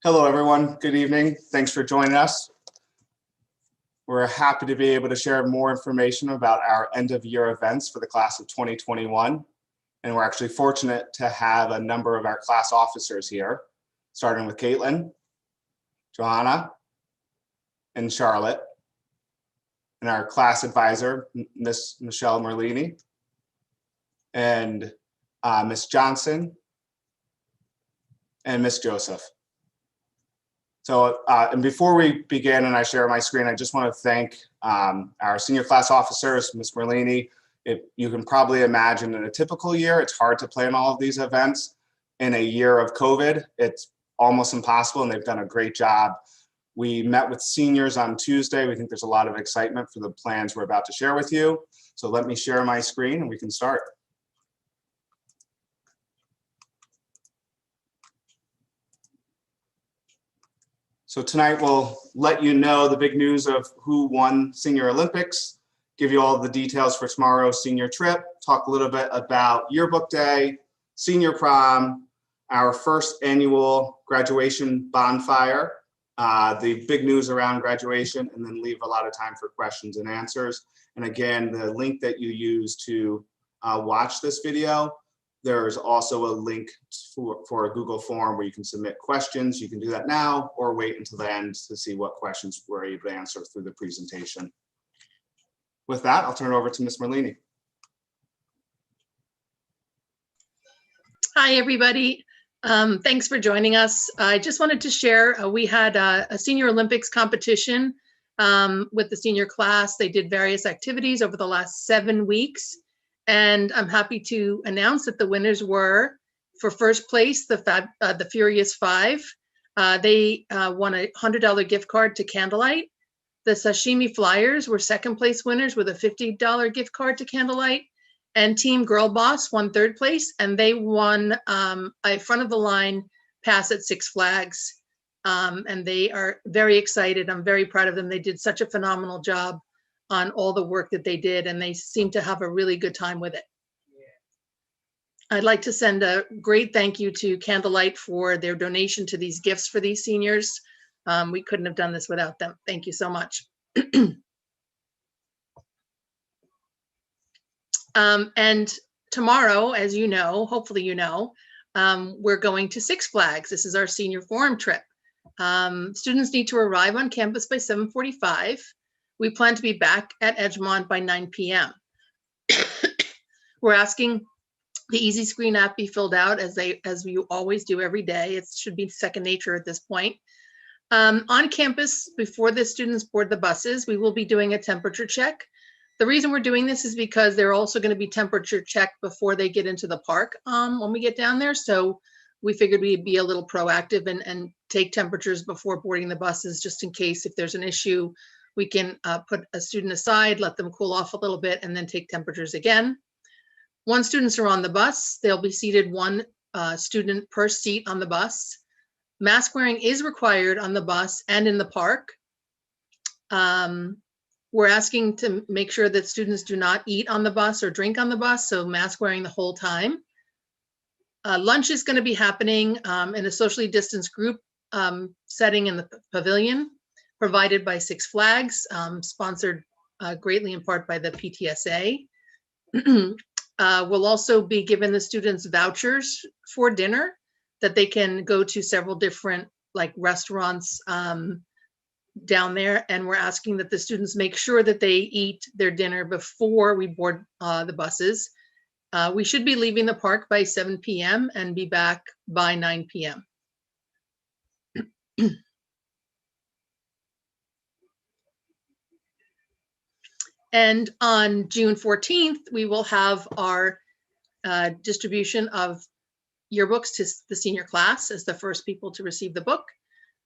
Hello, everyone. Good evening. Thanks for joining us. We're happy to be able to share more information about our end-of-year events for the class of 2021. And we're actually fortunate to have a number of our class officers here, starting with Caitlin, Johanna, and Charlotte, and our class advisor, Miss Michelle Merlini, and Miss Johnson, and Miss Joseph. So, and before we begin and I share my screen, I just want to thank our senior class officers, Ms. Merlini. You can probably imagine in a typical year, it's hard to plan all of these events. In a year of COVID, it's almost impossible, and they've done a great job. We met with seniors on Tuesday. We think there's a lot of excitement for the plans we're about to share with you. So let me share my screen and we can start. So tonight we'll let you know the big news of who won Senior Olympics, give you all the details for tomorrow's senior trip, talk a little bit about Yearbook Day, Senior Prom, our first annual graduation bonfire, the big news around graduation, and then leave a lot of time for questions and answers. And again, the link that you use to watch this video, there's also a link for a Google form where you can submit questions. You can do that now or wait until the end to see what questions we're able to answer through the presentation. With that, I'll turn it over to Ms. Merlini. Hi, everybody. Thanks for joining us. I just wanted to share, we had a Senior Olympics competition with the senior class. They did various activities over the last 7 weeks. And I'm happy to announce that the winners were, for first place, the Furious Five. They won a $100 gift card to Candlelight. The Sashimi Flyers were second place winners with a $50 gift card to Candlelight. And Team Girl Boss won third place, and they won a front of the line pass at Six Flags. And they are very excited. I'm very proud of them. They did such a phenomenal job on all the work that they did, and they seem to have a really good time with it. I'd like to send a great thank you to Candlelight for their donation to these gifts for these seniors. We couldn't have done this without them. Thank you so much. And tomorrow, as you know, hopefully you know, we're going to Six Flags. This is our senior forum trip. Students need to arrive on campus by 7:45. We plan to be back at Edgemont by 9 p.m. We're asking the Easy Screen app be filled out as we always do every day. It should be second nature at this point. On campus, before the students board the buses, we will be doing a temperature check. The reason we're doing this is because they're also going to be temperature checked before they get into the park when we get down there. So we figured we'd be a little proactive and take temperatures before boarding the buses, just in case if there's an issue. We can put a student aside, let them cool off a little bit, and then take temperatures again. Once students are on the bus, they'll be seated one student per seat on the bus. Mask wearing is required on the bus and in the park. We're asking to make sure that students do not eat on the bus or drink on the bus, so mask wearing the whole time. Lunch is going to be happening in a socially distanced group setting in the pavilion, provided by Six Flags, sponsored greatly in part by the PTSA. We'll also be giving the students vouchers for dinner that they can go to several different restaurants down there. And we're asking that the students make sure that they eat their dinner before we board the buses. We should be leaving the park by 7 p.m. and be back by 9 p.m. And on June 14th, we will have our distribution of yearbooks to the senior class as the first people to receive the book.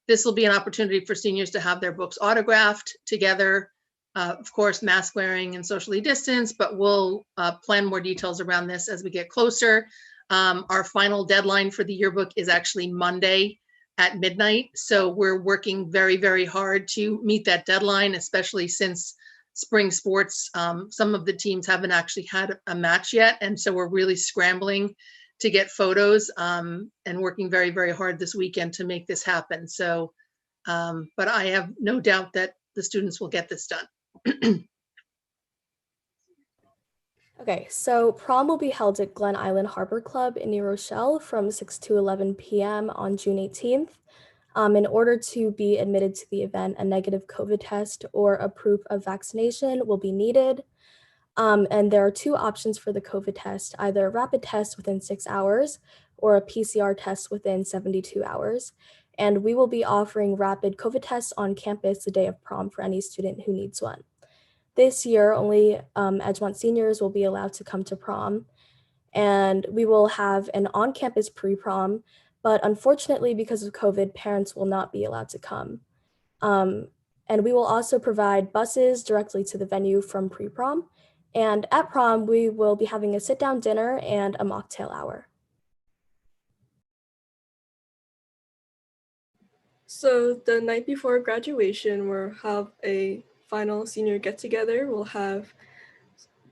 This will be an opportunity for seniors to have their books autographed together, of course, mask wearing and socially distanced, but we'll plan more details around this as we get closer. Our final deadline for the yearbook is actually Monday at midnight. So we're working very, very hard to meet that deadline, especially since spring sports, some of the teams haven't actually had a match yet. And so we're really scrambling to get photos, and working very, very hard this weekend to make this happen. So, but I have no doubt that the students will get this done. Okay, so prom will be held at Glen Island Harbor Club in New Rochelle from 6 to 11 p.m. on June 18th. In order to be admitted to the event, a negative COVID test or a proof of vaccination will be needed. And there are two options for the COVID test, either a rapid test within 6 hours or a PCR test within 72 hours. And we will be offering rapid COVID tests on campus the day of prom for any student who needs one. This year, only Edgemont seniors will be allowed to come to prom, and we will have an on-campus pre-prom, but unfortunately, because of COVID, parents will not be allowed to come. And we will also provide buses directly to the venue from pre-prom, and at prom, we will be having a sit-down dinner and a mocktail hour. So the night before graduation, we'll have a final senior get-together. We'll have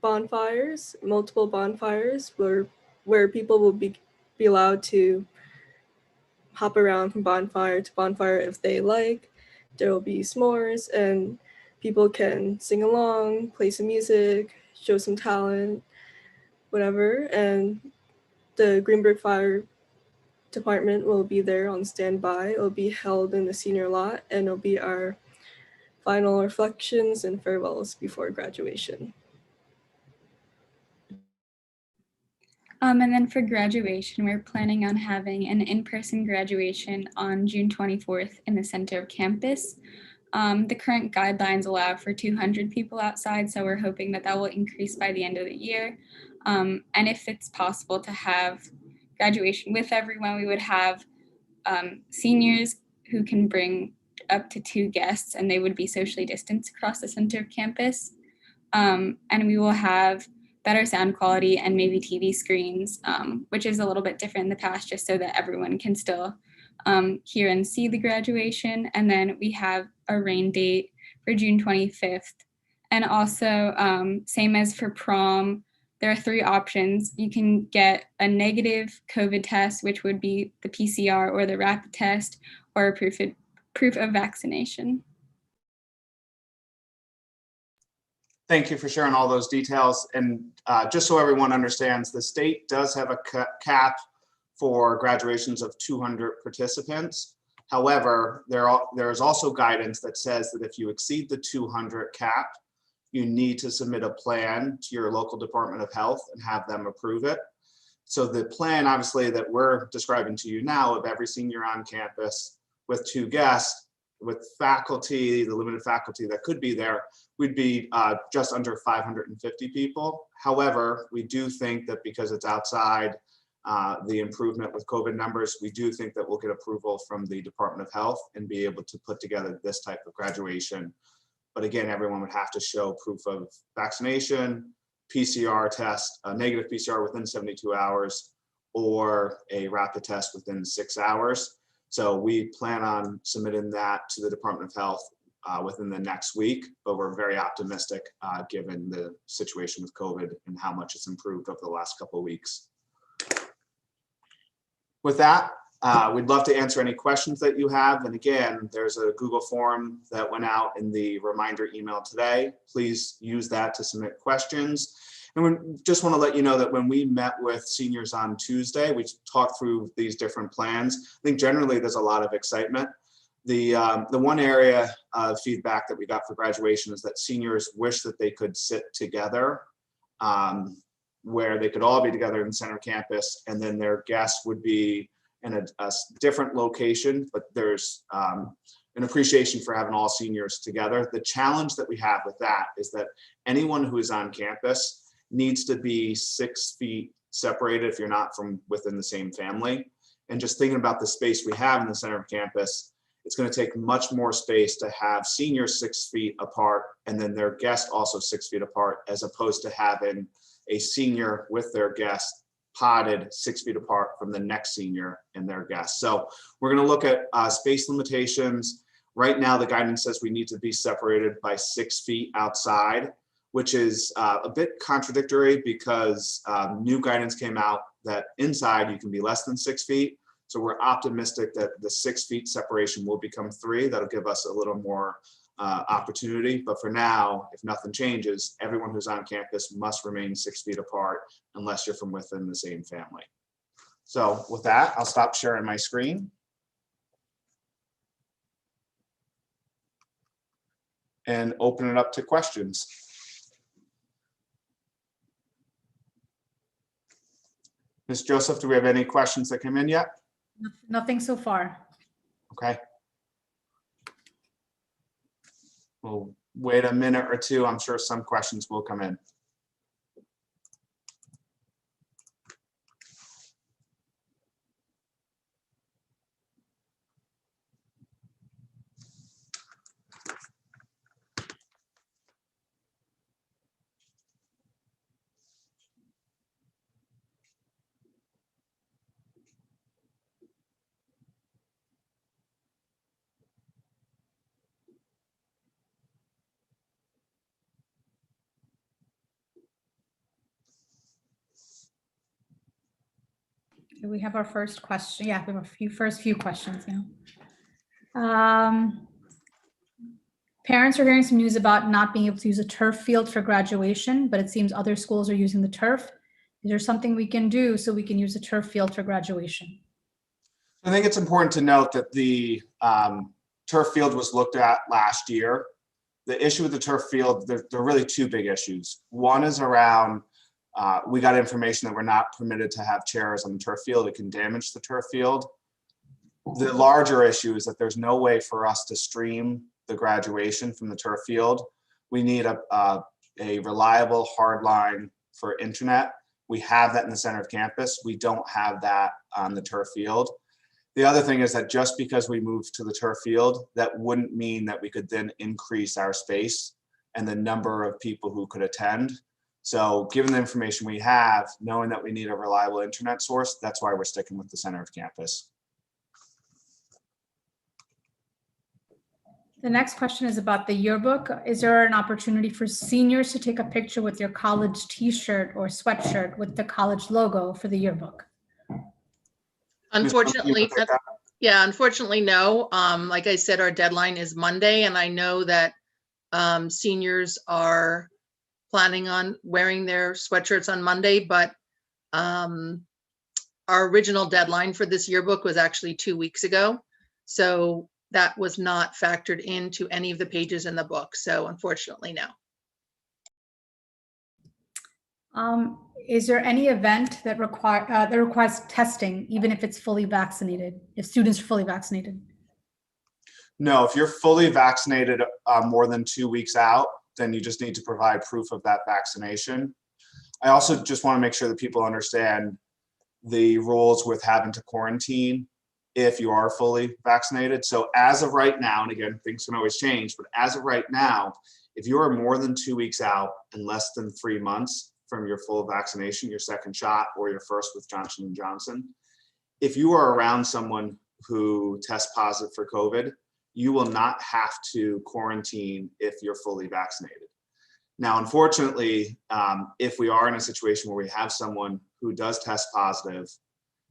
bonfires, multiple bonfires, where people will be allowed to hop around from bonfire to bonfire if they like. There will be s'mores, and people can sing along, play some music, show some talent, whatever. And the Greenberg Fire Department will be there on standby. It'll be held in the senior lot, and it'll be our final reflections and farewells before graduation. And then for graduation, we're planning on having an in-person graduation on June 24th in the center of campus. The current guidelines allow for 200 people outside, so we're hoping that that will increase by the end of the year. And if it's possible to have graduation with everyone, we would have seniors who can bring up to 2 guests, and they would be socially distanced across the center of campus. And we will have better sound quality and maybe TV screens, which is a little bit different in the past, just so that everyone can still hear and see the graduation. And then we have a rain date for June 25th. And also, same as for prom, there are 3 options. You can get a negative COVID test, which would be the PCR or the rapid test, or a proof of vaccination. Thank you for sharing all those details. And just so everyone understands, the state does have a cap for graduations of 200 participants. However, there is also guidance that says that if you exceed the 200 cap, you need to submit a plan to your local Department of Health and have them approve it. So the plan, obviously, that we're describing to you now of every senior on campus with 2 guests, with faculty, the limited faculty that could be there, we'd be just under 550 people. However, we do think that because it's outside the improvement with COVID numbers, we do think that we'll get approval from the Department of Health and be able to put together this type of graduation. But again, everyone would have to show proof of vaccination, PCR test, a negative PCR within 72 hours, or a rapid test within 6 hours. So we plan on submitting that to the Department of Health within the next week, but we're very optimistic given the situation with COVID and how much it's improved over the last couple of weeks. With that, we'd love to answer any questions that you have. And again, there's a Google form that went out in the reminder email today. Please use that to submit questions. And we just want to let you know that when we met with seniors on Tuesday, we talked through these different plans. I think generally there's a lot of excitement. The one area of feedback that we got for graduation is that seniors wish that they could sit together, where they could all be together in the center campus, and then their guests would be in a different location, but there's an appreciation for having all seniors together. The challenge that we have with that is that anyone who is on campus needs to be 6 feet separated if you're not from within the same family. And just thinking about the space we have in the center of campus, it's going to take much more space to have seniors 6 feet apart and then their guests also 6 feet apart, as opposed to having a senior with their guest potted 6 feet apart from the next senior and their guests. So we're going to look at space limitations. Right now, the guidance says we need to be separated by 6 feet outside. which is a bit contradictory because new guidance came out that inside you can be less than 6 feet. So we're optimistic that the 6 feet separation will become 3. That'll give us a little more opportunity. But for now, if nothing changes, everyone who's on campus must remain 6 feet apart unless you're from within the same family. So with that, I'll stop sharing my screen. And open it up to questions. Ms. Joseph, do we have any questions that came in yet? Nothing so far. Okay. We'll wait a minute or two. I'm sure some questions will come in. Okay, we have our first question. Yeah, we have first few questions now. Parents are hearing some news about not being able to use a turf field for graduation, but it seems other schools are using the turf. Is there something we can do so we can use a turf field for graduation? I think it's important to note that the turf field was looked at last year. The issue with the turf field, there are really 2 big issues. One is around, we got information that we're not permitted to have chairs on the turf field. It can damage the turf field. The larger issue is that there's no way for us to stream the graduation from the turf field. We need a reliable hard line for internet. We have that in the center of campus. We don't have that on the turf field. The other thing is that just because we moved to the turf field, that wouldn't mean that we could then increase our space and the number of people who could attend. So given the information we have, knowing that we need a reliable internet source, that's why we're sticking with the center of campus. The next question is about the yearbook. Is there an opportunity for seniors to take a picture with your college t-shirt or sweatshirt with the college logo for the yearbook? Unfortunately, yeah, unfortunately, no. Like I said, our deadline is Monday, and I know that seniors are planning on wearing their sweatshirts on Monday, but our original deadline for this yearbook was actually 2 weeks ago. So that was not factored into any of the pages in the book. So unfortunately, no. Is there any event that requires testing, even if it's fully vaccinated, if students are fully vaccinated? No, if you're fully vaccinated more than 2 weeks out, then you just need to provide proof of that vaccination. I also just want to make sure that people understand the rules with having to quarantine if you are fully vaccinated. So as of right now, and again, things can always change, but as of right now, if you are more than 2 weeks out and less than 3 months from your full vaccination, your second shot or your first with Johnson & Johnson, if you are around someone who tests positive for COVID, you will not have to quarantine if you're fully vaccinated. Now, unfortunately, if we are in a situation where we have someone who does test positive,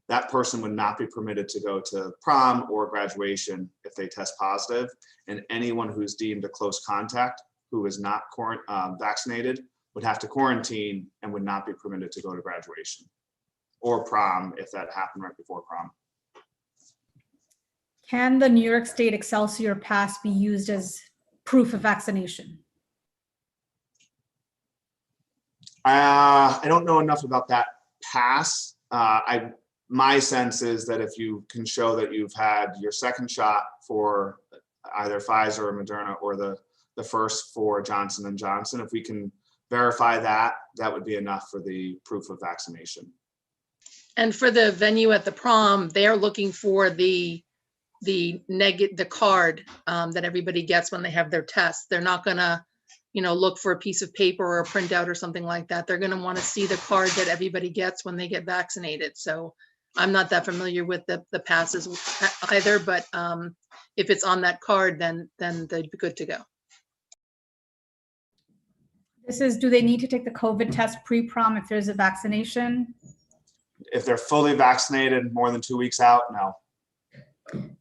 that person would not be permitted to go to prom or graduation if they test positive, and anyone who's deemed a close contact who is not vaccinated would have to quarantine and would not be permitted to go to graduation or prom if that happened right before prom. Can the New York State Excelsior Pass be used as proof of vaccination? I don't know enough about that pass. My sense is that if you can show that you've had your second shot for either Pfizer or Moderna or the first for Johnson & Johnson, if we can verify that, that would be enough for the proof of vaccination. And for the venue at the prom, they're looking for the card that everybody gets when they have their test. They're not gonna, look for a piece of paper or a printout or something like that. They're gonna want to see the card that everybody gets when they get vaccinated. So I'm not that familiar with the passes either, but if it's on that card, then they'd be good to go. This is, do they need to take the COVID test pre-prom if there's a vaccination? If they're fully vaccinated more than 2 weeks out, no.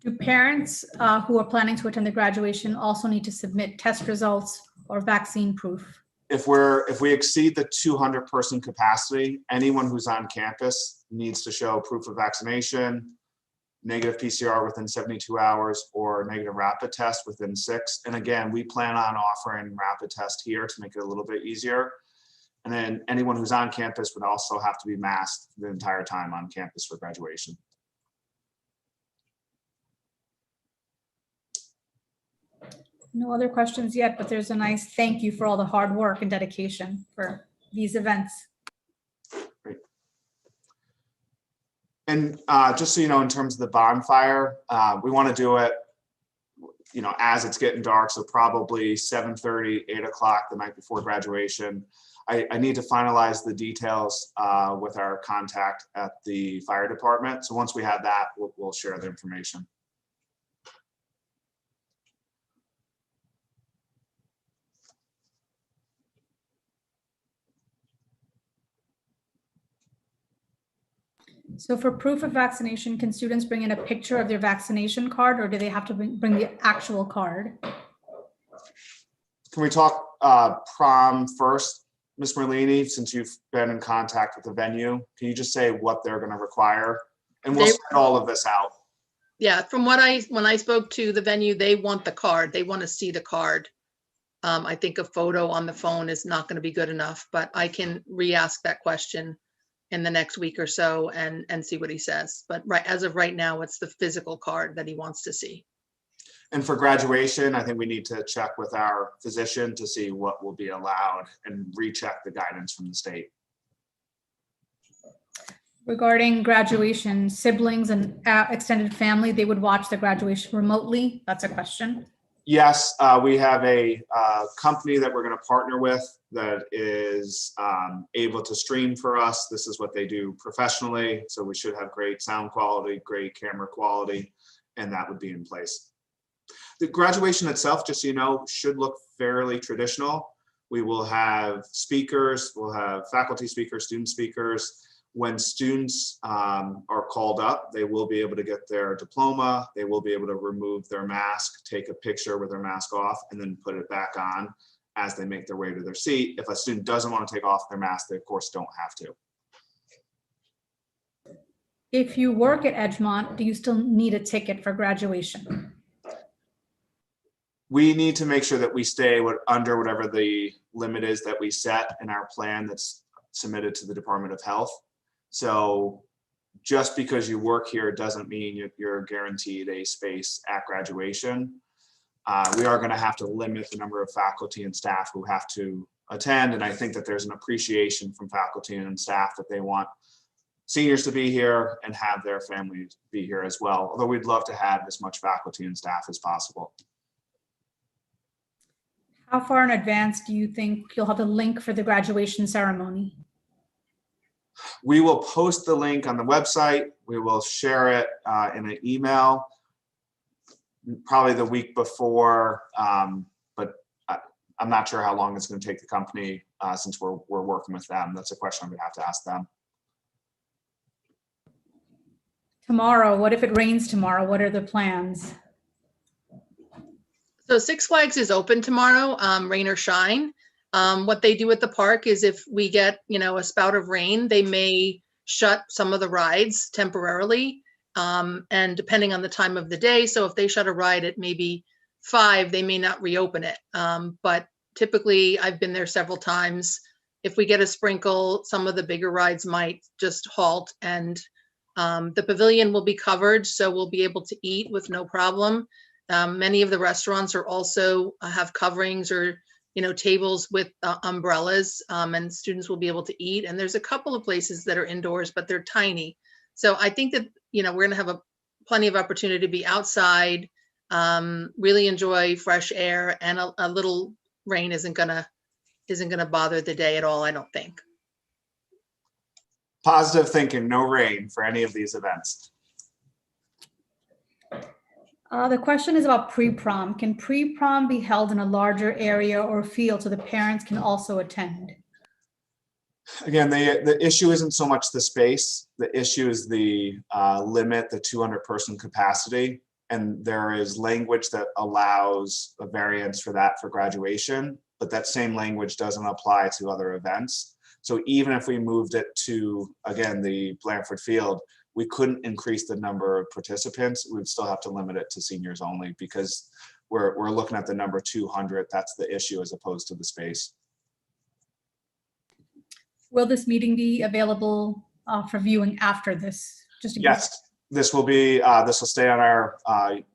Do parents who are planning to attend the graduation also need to submit test results or vaccine proof? If we exceed the 200 person capacity, anyone who's on campus needs to show proof of vaccination, negative PCR within 72 hours, or negative rapid test within 6. And again, we plan on offering rapid test here to make it a little bit easier. And then anyone who's on campus would also have to be masked the entire time on campus for graduation. No other questions yet, but there's a nice thank you for all the hard work and dedication for these events. Great. And just so you know, in terms of the bonfire, we want to do it, as it's getting dark. So probably 7:30, 8 o'clock the night before graduation. I need to finalize the details with our contact at the fire department. So once we have that, we'll share the information. So for proof of vaccination, can students bring in a picture of their vaccination card, or do they have to bring the actual card? Can we talk prom first, Ms. Merlini, since you've been in contact with the venue? Can you just say what they're going to require? And we'll send all of this out. Yeah, from when I spoke to the venue, they want the card. They want to see the card. I think a photo on the phone is not going to be good enough, but I can re-ask that question in the next week or so and see what he says. But as of right now, it's the physical card that he wants to see. And for graduation, I think we need to check with our physician to see what will be allowed and recheck the guidance from the state. Regarding graduation, siblings and extended family, they would watch the graduation remotely. That's a question. Yes, we have a company that we're going to partner with that is able to stream for us. This is what they do professionally. So we should have great sound quality, great camera quality, and that would be in place. The graduation itself, just so you know, should look fairly traditional. We will have speakers, we'll have faculty speakers, student speakers. When students are called up, they will be able to get their diploma. They will be able to remove their mask, take a picture with their mask off, and then put it back on as they make their way to their seat. If a student doesn't want to take off their mask, they of course don't have to. If you work at Edgemont, do you still need a ticket for graduation? We need to make sure that we stay under whatever the limit is that we set in our plan that's submitted to the Department of Health. So just because you work here doesn't mean you're guaranteed a space at graduation. We are going to have to limit the number of faculty and staff who have to attend. And I think that there's an appreciation from faculty and staff that they want seniors to be here and have their families be here as well. Although we'd love to have as much faculty and staff as possible. How far in advance do you think you'll have the link for the graduation ceremony? We will post the link on the website. We will share it in an email, probably the week before, but I'm not sure how long it's going to take the company since we're working with them. That's a question I'm going to have to ask them. Tomorrow, what if it rains tomorrow? What are the plans? So Six Flags is open tomorrow, rain or shine. What they do at the park is if we get, a spout of rain, they may shut some of the rides temporarily. And depending on the time of the day, so if they shut a ride at maybe 5, they may not reopen it. But typically, I've been there several times. If we get a sprinkle, some of the bigger rides might just halt, and the pavilion will be covered, so we'll be able to eat with no problem. Many of the restaurants are also have coverings or tables with umbrellas, and students will be able to eat. And there's a couple of places that are indoors, but they're tiny. So I think that we're going to have plenty of opportunity to be outside, really enjoy fresh air, and a little rain isn't gonna bother the day at all, I don't think. Positive thinking, no rain for any of these events. The question is about pre-prom. Can pre-prom be held in a larger area or field so the parents can also attend? Again, the issue isn't so much the space. The issue is the limit, the 200-person capacity. And there is language that allows a variance for that for graduation, but that same language doesn't apply to other events. So even if we moved it to, again, the Blanford Field, we couldn't increase the number of participants. We'd still have to limit it to seniors only because we're looking at the number 200. That's the issue as opposed to the space. Will this meeting be available for viewing after this? Just in case. Yes, this will stay on our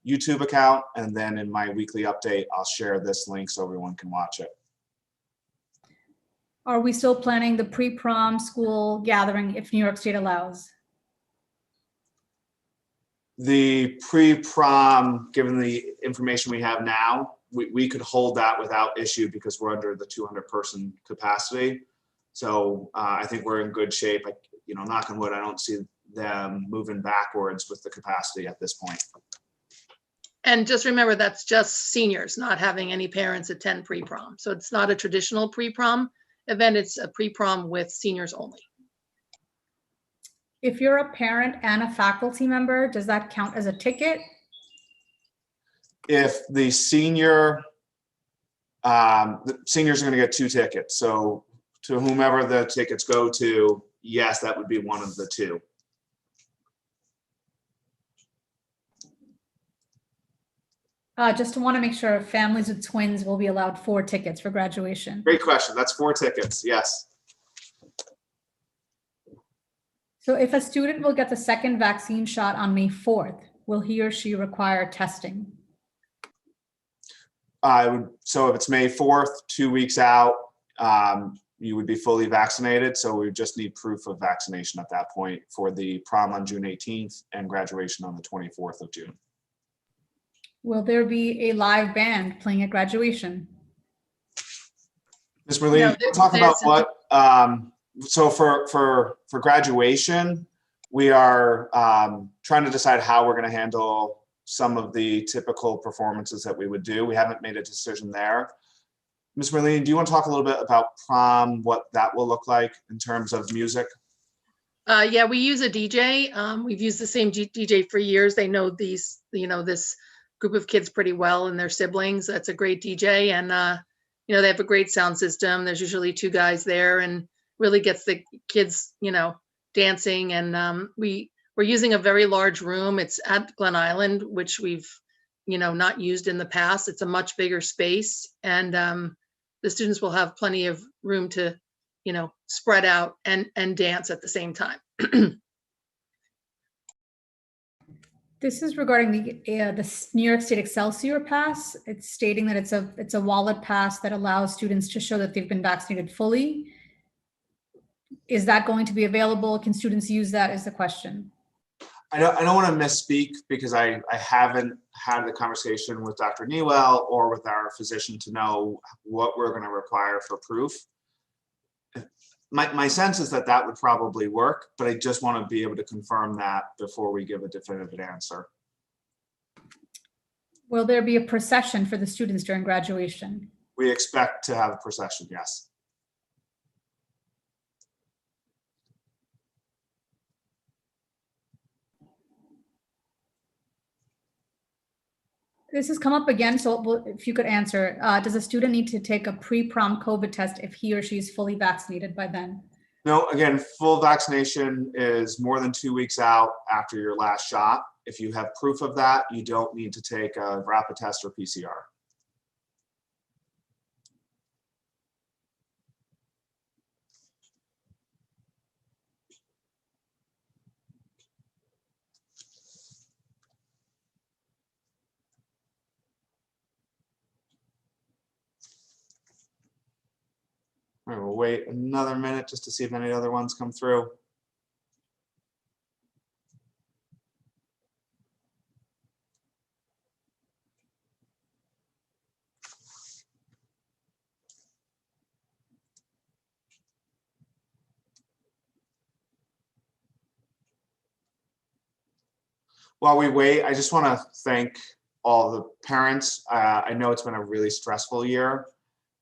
YouTube account, and then in my weekly update, I'll share this link so everyone can watch it. Are we still planning the pre-prom school gathering if New York State allows? The pre-prom, given the information we have now, we could hold that without issue because we're under the 200-person capacity. So I think we're in good shape. Knock on wood, I don't see them moving backwards with the capacity at this point. And just remember, that's just seniors, not having any parents attend pre-prom. So it's not a traditional pre-prom event. It's a pre-prom with seniors only. If you're a parent and a faculty member, does that count as a ticket? If the seniors are going to get 2 tickets. So to whomever the tickets go to, yes, that would be one of the 2. Just want to make sure families with twins will be allowed 4 tickets for graduation. Great question. That's 4 tickets. Yes. So if a student will get the second vaccine shot on May 4th, will he or she require testing? So if it's May 4th, 2 weeks out, you would be fully vaccinated. So we just need proof of vaccination at that point for the prom on June 18th and graduation on the 24th of June. Will there be a live band playing at graduation? Ms. Merlin, No, we'll talk about what, so for graduation, we are trying to decide how we're going to handle some of the typical performances that we would do. We haven't made a decision there. Ms. Merlin, do you want to talk a little bit about prom, what that will look like in terms of music? Yeah, we use a DJ. We've used the same DJ for years. They know these, this group of kids pretty well and their siblings. That's a great DJ. And, they have a great sound system. There's usually 2 guys there and really gets the kids, dancing. And we're using a very large room. It's at Glen Island, which we've, not used in the past. It's a much bigger space. And the students will have plenty of room to, spread out and dance at the same time. This is regarding the New York State Excelsior Pass. It's stating that it's a wallet pass that allows students to show that they've been vaccinated fully. Is that going to be available? Can students use that is the question. I don't want to misspeak because I haven't had the conversation with Dr. Newell or with our physician to know what we're going to require for proof. My sense is that would probably work, but I just want to be able to confirm that before we give a definitive answer. Will there be a procession for the students during graduation? We expect to have a procession, yes. This has come up again, so if you could answer, does a student need to take a pre-prom COVID test if he or she is fully vaccinated by then? No, again, full vaccination is more than 2 weeks out after your last shot. If you have proof of that, you don't need to take a rapid test or PCR. All right, we'll wait another minute just to see if any other ones come through. While we wait, I just want to thank all the parents. I know it's been a really stressful year,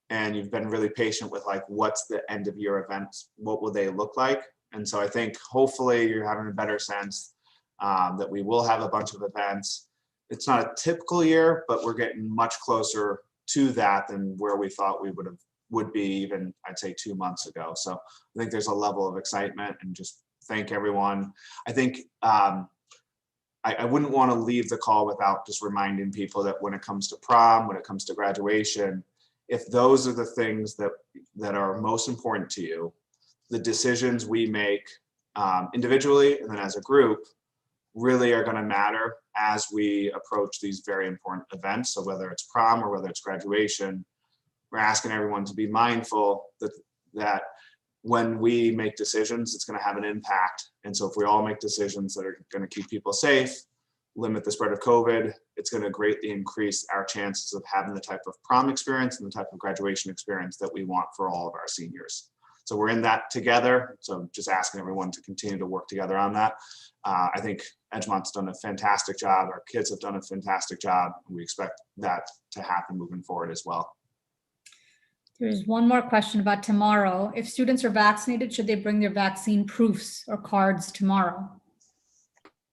and you've been really patient with like, what's the end of year events? What will they look like? And so I think hopefully you're having a better sense that we will have a bunch of events. It's not a typical year, but we're getting much closer to that than where we thought we would be even, I'd say, 2 months ago. So I think there's a level of excitement, and just thank everyone. I think I wouldn't want to leave the call without just reminding people that when it comes to prom, when it comes to graduation, if those are the things that are most important to you, the decisions we make individually and then as a group really are going to matter as we approach these very important events. So whether it's prom or whether it's graduation, we're asking everyone to be mindful that when we make decisions, it's going to have an impact. And so if we all make decisions that are going to keep people safe, limit the spread of COVID, it's going to greatly increase our chances of having the type of prom experience and the type of graduation experience that we want for all of our seniors. So we're in that together. So just asking everyone to continue to work together on that. I think Edgemont's done a fantastic job. Our kids have done a fantastic job. And we expect that to happen moving forward as well. There's one more question about tomorrow. If students are vaccinated, should they bring their vaccine proofs or cards tomorrow?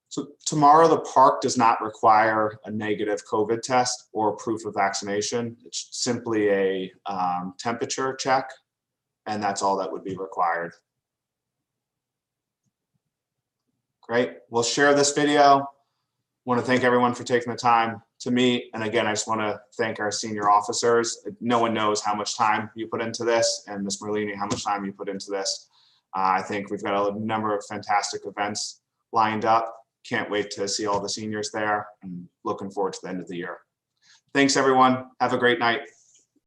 So tomorrow, the park does not require a negative COVID test or proof of vaccination. It's simply a temperature check, and that's all that would be required. Great. We'll share this video. Want to thank everyone for taking the time to meet. And again, I just want to thank our senior officers. No one knows how much time you put into this, and Ms. Merlini, how much time you put into this. I think we've got a number of fantastic events lined up. Can't wait to see all the seniors there, and looking forward to the end of the year. Thanks, everyone. Have a great night.